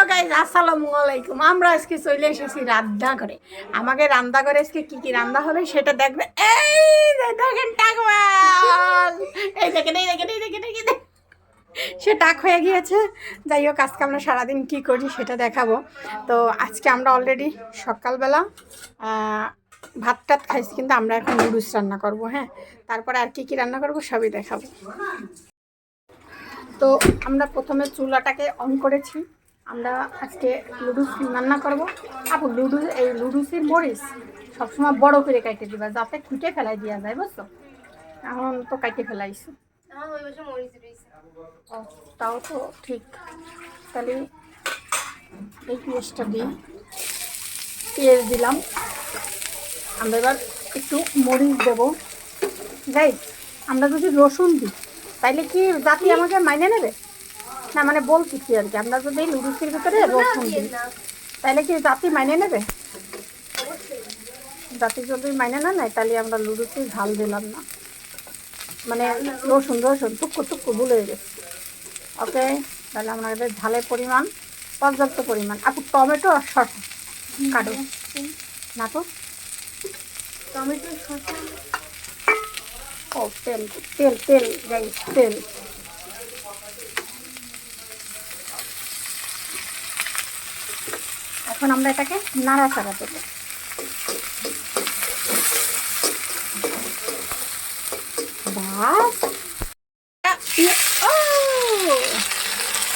Guys আসসালামু আলাইকুম। আমরা আজকে চলে এসেছি রান্নাঘরে। আমাকে রান্নাঘরে আজকে কি কি রান্না হবে সেটা দেখবে। এই যে দেখেন টাকওয়াল, এই দেখেন এই দেখেন এই দেখেন এই দেখেন, সে টাক হয়ে গিয়েছে। যাই হোক, আজকে আমরা সারাদিন কি করি সেটা দেখাবো। তো আজকে আমরা অলরেডি সকালবেলা ভাত টাত খাইছি, কিন্তু আমরা এখন নুডলস রান্না করব। হ্যাঁ, তারপরে আর কি কি রান্না করব সবই দেখাবো। তো আমরা প্রথমে চুলাটাকে অন করেছি। আমরা আজকে লুডুস রান্না করবো। আপু এই লুডুসের মরিচ সবসময় বড় করে কাটে দিবা, যাতে খুঁটে ফেলাই দেওয়া যায়, বুঝছো? এখন তো কাটে ফেলাইছো। ও, তাও তো ঠিক। তাহলে এই পেঁয়াজটা দিই, পেঁয়াজ দিলাম। আমরা এবার একটু মরিচ দেবো। যাই, আমরা যদি রসুন দিই তাইলে কি জাতি আমাকে মাইনে নেবে? না মানে বলছি কি আর কি, আমরা যদি লুডুসের ভিতরে রসুন দিই তাহলে কি জাতি মাইনে নেবে? জাতি যদি মাইনে না নেয় তাহলে আমরা লুডুসে ঝাল দিলাম না, মানে রসুন রসুন টুকু টুকু ভুলে গেছি। ওকে, তাহলে আমাদের ঝালের পরিমাণ পর্যাপ্ত পরিমাণ। আপু টমেটো আর শসা কাটো না তো। টমেটো শসা, ও তেল তেল তেল গাইস, তেল। এখন আমরা এটাকে নাড়াচাড়া দেবো।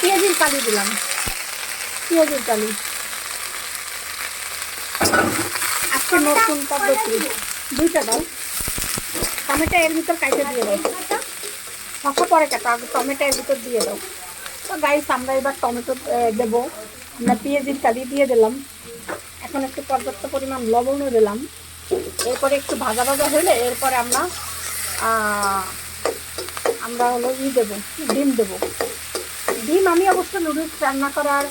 পেঁয়াজের কালি দিলাম, পেঁয়াজের কালি। আজকে নতুন পদ্ধতি, দুইটা দাও। টমেটো এর ভিতর কাইটে দিয়ে দাও, শসা পরে কাটো, আগে টমেটো এর ভিতর দিয়ে দাও। তো গাইস, আমরা এবার টমেটো দেবো। আমরা পেঁয়াজের কালি দিয়ে দিলাম। এখন একটু পর্যাপ্ত পরিমাণ লবণও দিলাম। এরপরে একটু ভাজা ভাজা হলে এরপরে আমরা হলো দেবো, ডিম দেবো। ডিম আমি অবশ্য নুডলস রান্না করার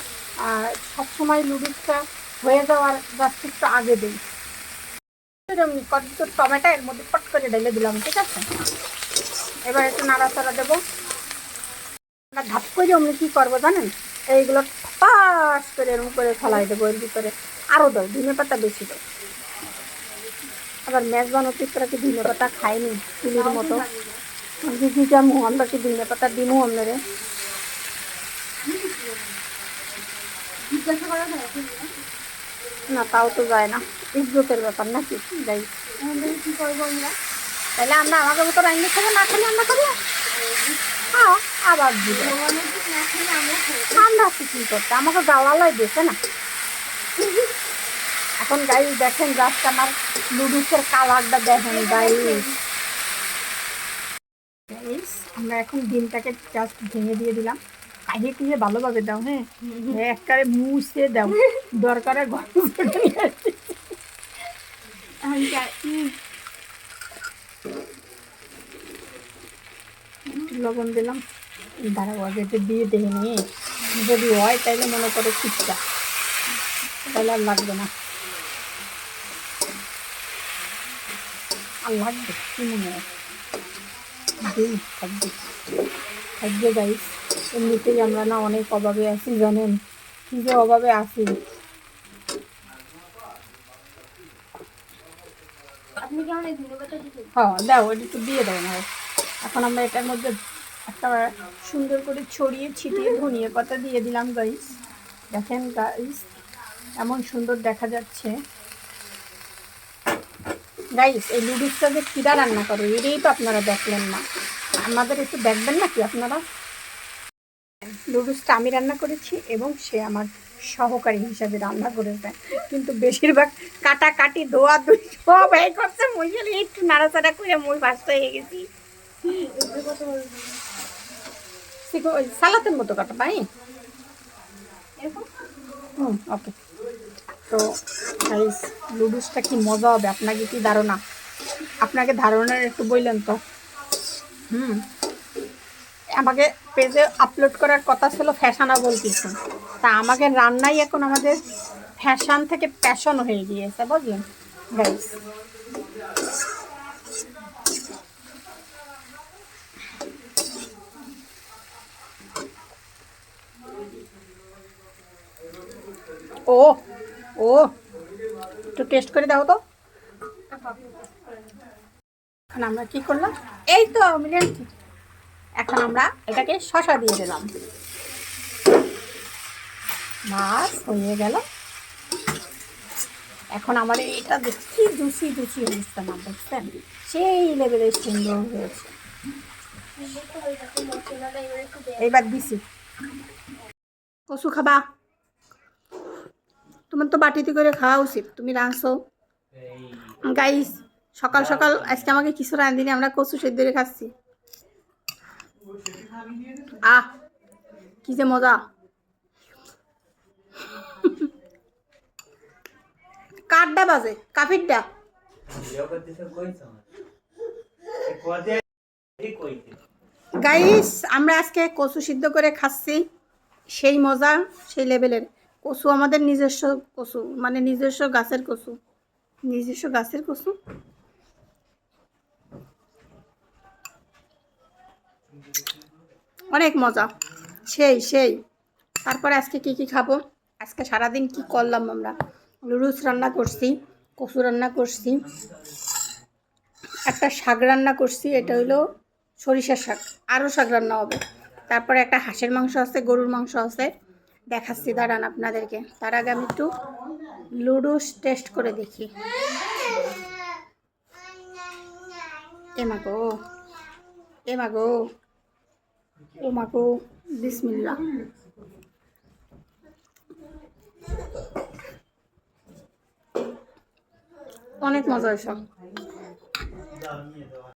সবসময় নুডলসটা হয়ে যাওয়ার জাস্ট একটু আগে দিই। টমেটো এর মধ্যে পট করে ঢেলে দিলাম, ঠিক আছে? এবার একটু নাড়াচাড়া দেবো। আমরা ধাপ করে আমরা কী করবো জানেন? এইগুলো পাস করে এরকম করে ফেলাই দেবো এর ভিতরে। আরও দাও, ধনে পাতা বেশি দাও। আবার মেজবান অতিথিরা কি ধনে পাতা খায়নি চুলির মতো? দিদি যেমন আমরা কি ধনে পাতা দিমু আপনারে? না, তাও তো যায় না, ইজ্জতের ব্যাপার নাকি? যাই, কী করবো আমরা? তাহলে আমরা আমাকে মতো রান্না খাবো, না খেলে আমরা করবো। হ্যাঁ, আবার দিবে আমরা কি করতে, আমাকে গাওয়ালাই দিয়েছে না। এখন গাইস দেখেন, জাস্ট আমার নুডলসের কালারটা দেখেন গাইস। আমরা এখন ডিমটাকে জাস্ট ভেঙে দিয়ে দিলাম। কাহিয়ে কুড়িয়ে ভালোভাবে দাও। হ্যাঁ, একবারে মুছে দাও, দরকারে লবণ দিলাম। দাঁড়াবো আগে একটু দিয়ে দেখে নিয়ে, যদি হয় তাইলে মনে করো ঠিকঠাক, তাহলে আর লাগবে না। আর লাগবে কি মনে হয়? দিন থাকবে থাকবে গাইস। এমনিতেই আমরা না অনেক অভাবে আছি, জানেন কি যে অভাবে আছি। হ্যাঁ দাও, এটা একটু দিয়ে দাও না। এখন আমরা এটার মধ্যে একটা সুন্দর করে ছড়িয়ে ছিটিয়ে ধনিয়া পাতা দিয়ে দিলাম গাইস। দেখেন গাইস, এমন সুন্দর দেখা যাচ্ছে। গাইস, এই লুডুসটা যে কিরা রান্না করে এটাই তো আপনারা দেখলেন না, আমাদের একটু দেখবেন নাকি আপনারা? লুডুসটা আমি রান্না করেছি এবং সে আমার সহকারী হিসাবে রান্না করেছে, কিন্তু বেশিরভাগ কাটাকাটি ধোয়া ধুই সব এই করছে। মই খালি একটু নাড়াচাড়া করে মই ফার্স্ট হয়ে গেছি। সালাতের মতো কাটা ভাই, ওকে। তো গাইস, লুডুসটা কি মজা হবে, আপনাকে কি ধারণা? আপনাকে ধারণার একটু বললেন তো। আমাকে পেজে আপলোড করার কথা ছিল ফ্যাশনেবল কিছু, তা আমাকে রান্নাই এখন আমাদের ফ্যাশন থেকে প্যাশন হয়ে গিয়েছে, বুঝলেন গাইস? ও ও একটু টেস্ট করে দাও তো। এখন আমরা কি করলাম, এই তো মিলিয়ন। এখন আমরা এটাকে শসা দিয়ে দিলাম। মাছ হয়ে গেল। এখন আমাদের এটা দেখি জুসি জুসি হয়েছে না, দেখছেন সেই লেভেলের সুন্দর হয়েছে। এইবার দিছি কচু খাবা, তোমার তো বাটিতে করে খাওয়া উচিত, তুমি রাঁধছো। গাইস সকাল সকাল আজকে আমাকে কিছু রাঁধিনি, আমরা কচু সেদ্ধ করে খাচ্ছি। আহ কি যে মজা। কাঠটা বাজে কাফিরটা। গাইস আমরা আজকে কচু সিদ্ধ করে খাচ্ছি, সেই মজা সেই লেভেলের। কচু আমাদের নিজস্ব কচু, মানে নিজস্ব গাছের কচু, নিজস্ব গাছের কচু। অনেক মজা, সেই সেই। তারপরে আজকে কি কি খাবো, আজকে সারাদিন কি করলাম আমরা। লুডুস রান্না করছি, কচু রান্না করছি, একটা শাক রান্না করছি, এটা হলো সরিষার শাক, আরও শাক রান্না হবে। তারপরে একটা হাঁসের মাংস আছে, গরুর মাংস আছে, দেখাচ্ছি দাঁড়ান আপনাদেরকে। তার আগে আমি একটু লুডুস টেস্ট করে দেখি। এ মাগো এ মাগো ও মাগো, বিসমিল্লাহ। অনেক মজা হয়েছে।